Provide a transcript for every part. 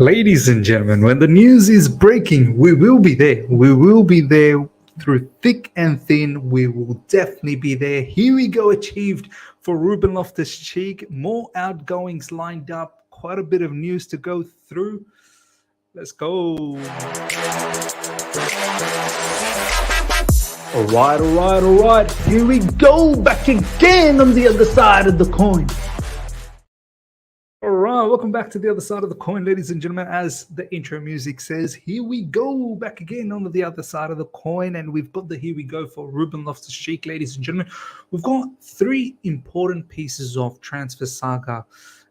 Ladies and gentlemen, when the news is breaking, we will be there. We will be there through thick and thin. We will definitely be there. Here we go, achieved for Ruben Loftus Cheek. More outgoings lined up. Quite a bit of news to go through. Let's go. All right. Here we go, back again on the other side of the coin. All right, welcome back to the other side of the coin, ladies and gentlemen. As the intro music says, here we go, back again on the other side of the coin, and we've got the here we go for Ruben Loftus Cheek, ladies and gentlemen. We've got three important pieces of transfer saga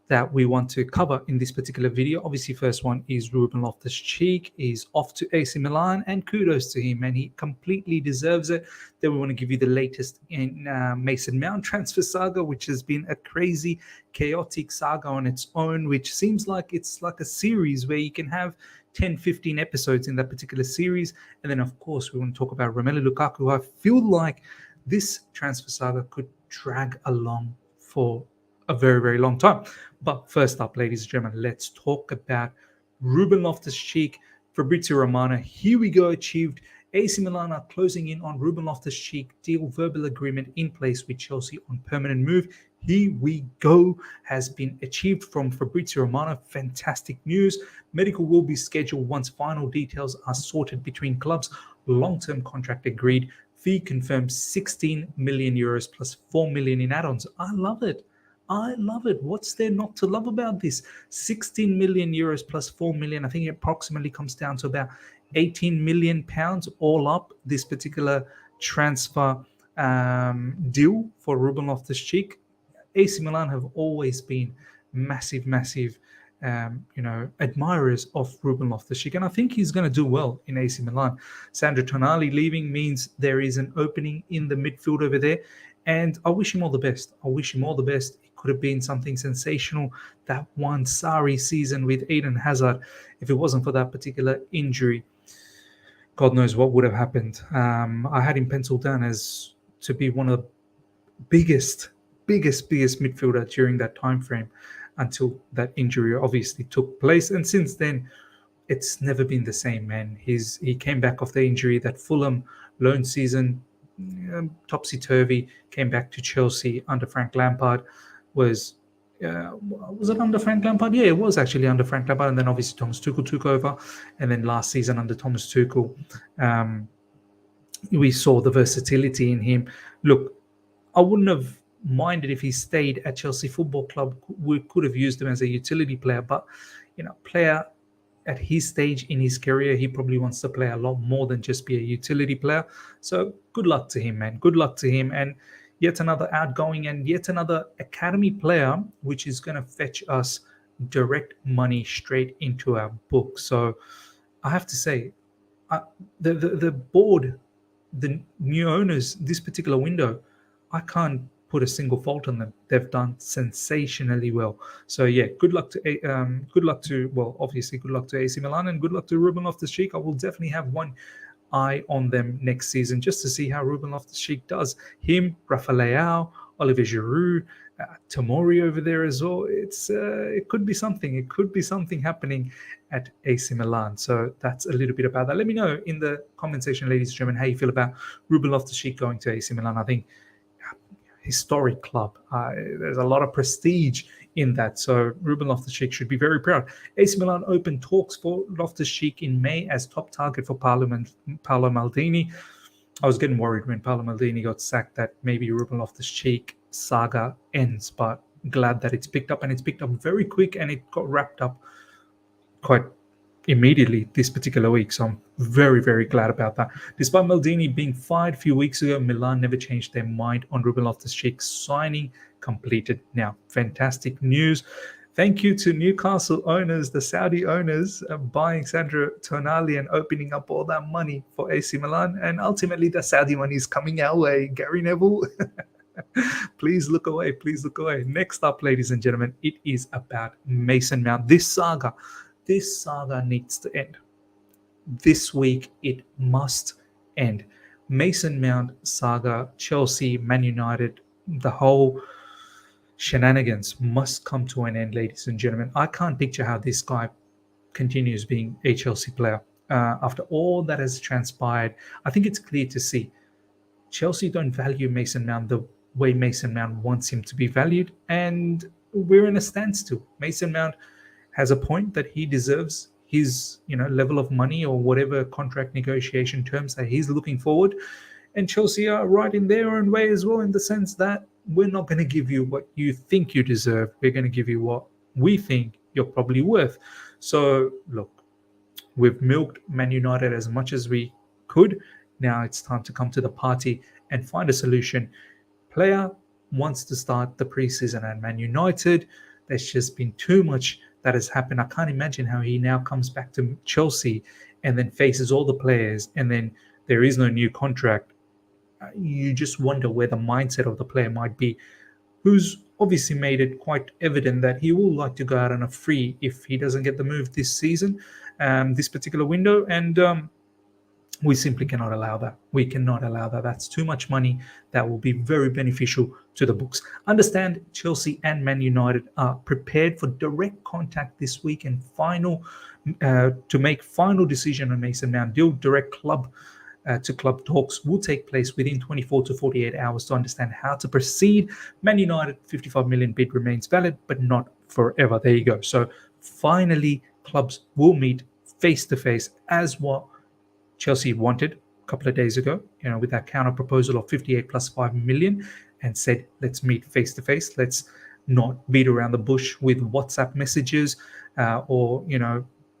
that we want to cover in this particular video. Obviously, first one is Ruben Loftus Cheek is off to AC Milan, and kudos to him, and he completely deserves it. Then we want to give you the latest in Mason Mount transfer saga, which has been a crazy, chaotic saga on its own, which seems like it's like a series where you can have 10, 15 episodes in that particular series. And then, of course, we want to talk about Romelu Lukaku. I feel like this transfer saga could drag along for a very, very long time. But first up, ladies and gentlemen, let's talk about Ruben Loftus Cheek, Fabrizio Romano. Here we go, achieved. AC Milan are closing in on Ruben Loftus Cheek deal, verbal agreement in place with Chelsea on permanent move. Here we go, has been achieved from Fabrizio Romano. Fantastic news. Medical will be scheduled once final details are sorted between clubs. Long-term contract agreed. Fee confirmed 16 million euros plus 4 million in add-ons. I love it. What's there not to love about this? 16 million euros plus 4 million. I think it approximately comes down to about 18 million pounds all up. This particular transfer deal for Ruben Loftus Cheek. AC Milan have always been massive, admirers of Ruben Loftus Cheek, and I think he's going to do well in AC Milan. Sandro Tonali leaving means there is an opening in the midfield over there, and I wish him all the best. It could have been something sensational, that one Sarri season with Eden Hazard. If it wasn't for that particular injury, God knows what would have happened. I had him penciled down as to be one of the biggest midfielder during that time frame until that injury obviously took place. And since then, it's never been the same, man. He came back off the injury. That Fulham loan season, topsy-turvy, came back to Chelsea under Frank Lampard. Was it under Frank Lampard? Yeah, it was actually under Frank Lampard. And then obviously Thomas Tuchel took over. And then last season under Thomas Tuchel, we saw the versatility in him. Look, I wouldn't have minded if he stayed at Chelsea Football Club. We could have used him as a utility player. But, player at his stage in his career, he probably wants to play a lot more than just be a utility player. So good luck to him, man. Good luck to him. And yet another outgoing and yet another academy player, which is going to fetch us direct money straight into our book. So I have to say, the board, the new owners, this particular window, I can't put a single fault on them. They've done sensationally well. So yeah, good luck to AC Milan, and good luck to Ruben Loftus Cheek. I will definitely have one eye on them next season just to see how Ruben Loftus Cheek does. Him, Rafael, Olivier Giroud, Tomori over there as well. It could be something. It could be something happening at AC Milan. So that's a little bit about that. Let me know in the comment section, ladies and gentlemen, how you feel about Ruben Loftus Cheek going to AC Milan. I think historic club. There's a lot of prestige in that. So Ruben Loftus Cheek should be very proud. AC Milan opened talks for Loftus Cheek in May as top target for Paolo Maldini. I was getting worried when Paolo Maldini got sacked that maybe Ruben Loftus Cheek saga ends, but glad that it's picked up, and it's picked up very quick, and it got wrapped up quite immediately this particular week. So I'm very, very glad about that. Despite Maldini being fired a few weeks ago, Milan never changed their mind on Ruben Loftus Cheek. Signing completed now. Fantastic news. Thank you to Newcastle owners, the Saudi owners, buying Sandro Tonali and opening up all that money for AC Milan. And ultimately, the Saudi money is coming our way. Gary Neville, please look away. Next up, ladies and gentlemen, it is about Mason Mount. This saga needs to end. This week, it must end. Mason Mount saga, Chelsea, Man United, the whole shenanigans must come to an end, ladies and gentlemen. I can't picture how this guy continues being a Chelsea player. After all that has transpired, I think it's clear to see Chelsea don't value Mason Mount the way Mason Mount wants him to be valued, and we're in a standstill. Mason Mount has a point that he deserves his level of money or whatever contract negotiation terms that he's looking forward. And Chelsea are right in their own way as well, in the sense that we're not going to give you what you think you deserve. We're going to give you what we think you're probably worth. So look, we've milked Man United as much as we could. Now it's time to come to the party and find a solution. Player wants to start the preseason at Man United. There's just been too much that has happened. I can't imagine how he now comes back to Chelsea and then faces all the players, and then there is no new contract. You just wonder where the mindset of the player might be, who's obviously made it quite evident that he will like to go out on a free if he doesn't get the move this season, this particular window. And we simply cannot allow that. We cannot allow that. That's too much money that will be very beneficial to the books. Understand, Chelsea and Man United are prepared for direct contact this week and to make final decision on Mason Mount deal. Direct club to club talks will take place within 24 to 48 hours to understand how to proceed. Man United 55 million bid remains valid, but not forever. There you go. So finally, clubs will meet face to face, as what Chelsea wanted a couple of days ago, with that counter proposal of 58 plus 5 million, and said, let's meet face to face. Let's not beat around the bush with WhatsApp messages or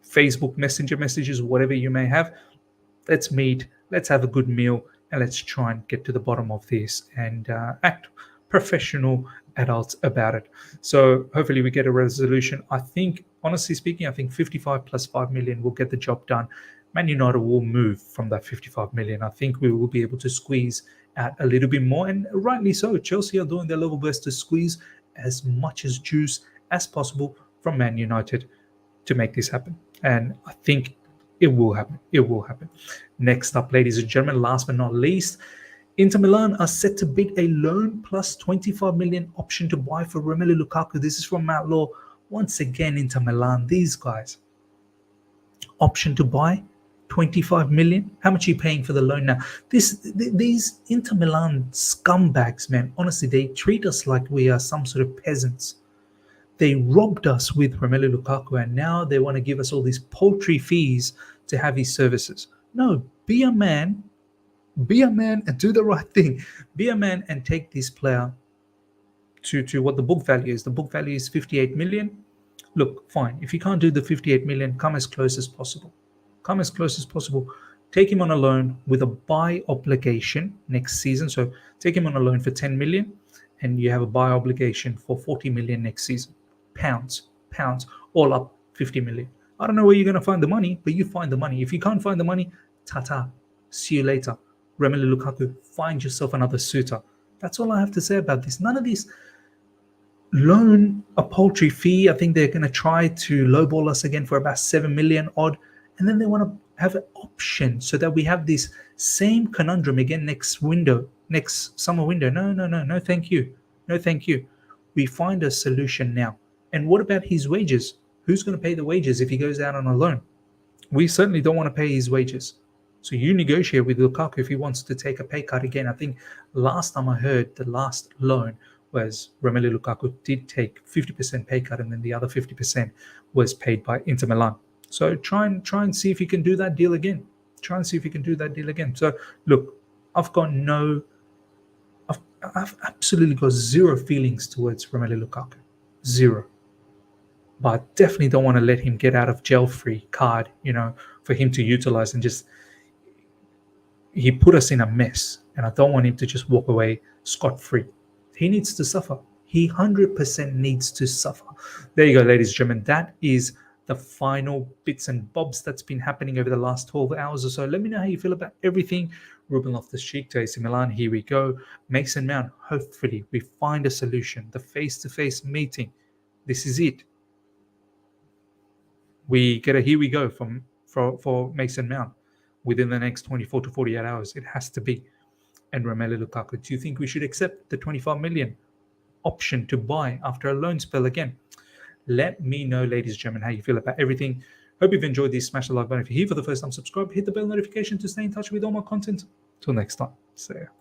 Facebook Messenger messages, whatever you may have. Let's meet, let's have a good meal, and let's try and get to the bottom of this and act professional adults about it. So hopefully we get a resolution. I think, honestly speaking, I think 55 plus 5 million will get the job done. Man United will move from that 55 million. I think we will be able to squeeze out a little bit more, and rightly so. Chelsea are doing their level best to squeeze as much as juice as possible from Man United to make this happen. And I think it will happen. It will happen. Next up, ladies and gentlemen, last but not least, Inter Milan are set to bid a loan plus 25 million option to buy for Romelu Lukaku. This is from Matt Law. Once again, Inter Milan, these guys. Option to buy 25 million. How much are you paying for the loan now? These Inter Milan scumbags, man, honestly, they treat us like we are some sort of peasants. They robbed us with Romelu Lukaku, and now they want to give us all these paltry fees to have his services. No, be a man and do the right thing. Be a man and take this player to what the book value is. The book value is 58 million. Look, fine. If you can't do the 58 million, come as close as possible. Come as close as possible. Take him on a loan with a buy obligation next season. So take him on a loan for 10 million, and you have a buy obligation for 40 million next season. Pounds, all up 50 million. I don't know where you're going to find the money, but you find the money. If you can't find the money, ta-ta. See you later. Romelu Lukaku, find yourself another suitor. That's all I have to say about this. None of these loan a paltry fee. I think they're going to try to lowball us again for about 7 million odd. And then they want to have an option so that we have this same conundrum again next summer window. No, thank you. No, thank you. We find a solution now. And what about his wages? Who's going to pay the wages if he goes out on a loan? We certainly don't want to pay his wages. So you negotiate with Lukaku if he wants to take a pay cut again. I think last time I heard, the last loan was Romelu Lukaku did take 50% pay cut, and then the other 50% was paid by Inter Milan. So try and see if you can do that deal again. So look, I've absolutely got zero feelings towards Romelu Lukaku. Zero. But I definitely don't want to let him get out of jail free card, for him to utilize, and he put us in a mess, and I don't want him to just walk away scot-free. He needs to suffer. He 100% needs to suffer. There you go, ladies and gentlemen. That is the final bits and bobs that's been happening over the last 12 hours or so. Let me know how you feel about everything. Ruben Loftus Cheek to AC Milan. Here we go. Mason Mount. Hopefully we find a solution. The face-to-face meeting. This is it. We get a here we go for Mason Mount within the next 24 to 48 hours. It has to be. And Romelu Lukaku. Do you think we should accept the 25 million option to buy after a loan spell again? Let me know, ladies and gentlemen, how you feel about everything. Hope you've enjoyed this. Smash the like button if you're here for the first time. Subscribe, hit the bell notification to stay in touch with all my content. Till next time. See ya.